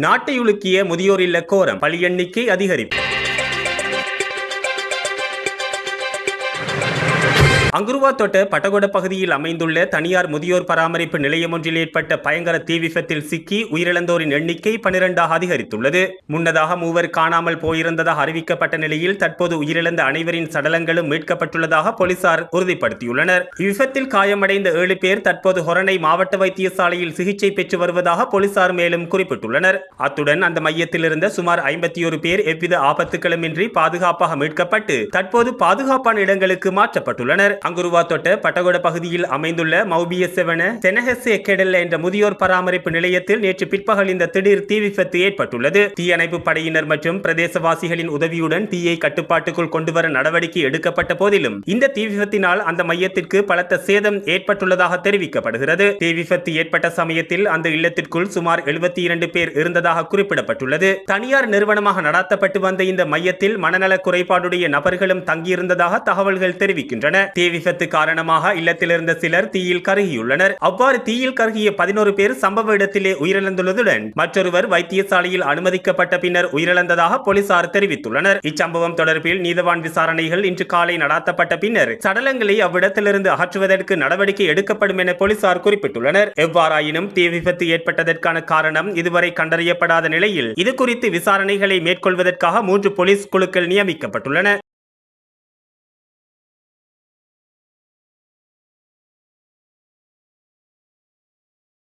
நாட்டை உலுக்கிய முதியோர் இல்ல கோரம் பலி எண்ணிக்கை அதிகரிப்பு. அங்குருவாத்தோட்ட பட்டகொட பகுதியில் அமைந்துள்ள தனியார் முதியோர் பராமரிப்பு நிலையம் ஒன்றில் ஏற்பட்ட பயங்கர தீ விபத்தில் சிக்கி உயிரிழந்தோரின் எண்ணிக்கை 12ஆக அதிகரித்துள்ளது. முன்னதாக மூவர் காணாமல் போயிருந்ததாக அறிவிக்கப்பட்ட நிலையில் தற்போது உயிரிழந்த அனைவரின் சடலங்களும் மீட்கப்பட்டுள்ளதாக போலீசார் உறுதிப்படுத்தியுள்ளனர். இவ்விபத்தில் காயமடைந்த 7 பேர் தற்போது ஹொரணை மாவட்ட வைத்தியசாலையில் சிகிச்சை பெற்று வருவதாக போலீசார் மேலும் குறிப்பிட்டுள்ளனர். அத்துடன் அந்த மையத்தில் இருந்த சுமார் 51 பேர் எவ்வித ஆபத்துக்களுமின்றி பாதுகாப்பாக மீட்கப்பட்டு தற்போது பாதுகாப்பான இடங்களுக்கு மாற்றப்பட்டுள்ளனர். அங்குருவாத்தோட்ட பட்டகொட பகுதியில் அமைந்துள்ள மௌபியசெவன செனஹெஸ் எக்கெடல்ல என்ற முதியோர் பராமரிப்பு நிலையத்தில் நேற்று பிற்பகல் இந்த திடீர் தீ விபத்து ஏற்பட்டுள்ளது. தீயணைப்பு படையினர் மற்றும் பிரதேசவாசிகளின் உதவியுடன் தீயை கட்டுப்பாட்டுக்குள் கொண்டுவர நடவடிக்கை எடுக்கப்பட்ட போதிலும் இந்த தீ விபத்தினால் அந்த மையத்திற்கு பலத்த சேதம் ஏற்பட்டுள்ளதாக தெரிவிக்கப்படுகிறது. தீ விபத்து ஏற்பட்ட சமயத்தில் அந்த இல்லத்திற்குள் சுமார் 72 பேர் இருந்ததாக குறிப்பிடப்பட்டுள்ளது. தனியார் நிறுவனமாக நடத்தப்பட்டு வந்த இந்த மையத்தில் மனநல குறைபாடுடைய நபர்களும் தங்கியிருந்ததாக தகவல்கள் தெரிவிக்கின்றன. தீ விபத்து காரணமாக இல்லத்தில் இருந்த சிலர் தீயில் கருகியுள்ளனர். அவ்வாறு தீயில் கருகிய 11 பேர் சம்பவ இடத்திலே உயிரிழந்துள்ளதுடன் மற்றொருவர் வைத்தியசாலையில் அனுமதிக்கப்பட்ட பின்னர் உயிரிழந்ததாக போலீசார் தெரிவித்துள்ளனர். இச்சம்பவம் தொடர்பில் நீதவான் விசாரணைகள் இன்று காலை நடாத்தப்பட்ட பின்னர் சடலங்களை அவ்விடத்திலிருந்து அகற்றுவதற்கு நடவடிக்கை எடுக்கப்படும் என போலீசார் குறிப்பிட்டுள்ளனர். எவ்வாறாயினும் தீ விபத்து ஏற்பட்டதற்கான காரணம் இதுவரை கண்டறியப்படாத நிலையில் இது குறித்து விசாரணைகளை மேற்கொள்வதற்காக 3 போலீஸ் குழுக்கள் நியமிக்கப்பட்டுள்ளன.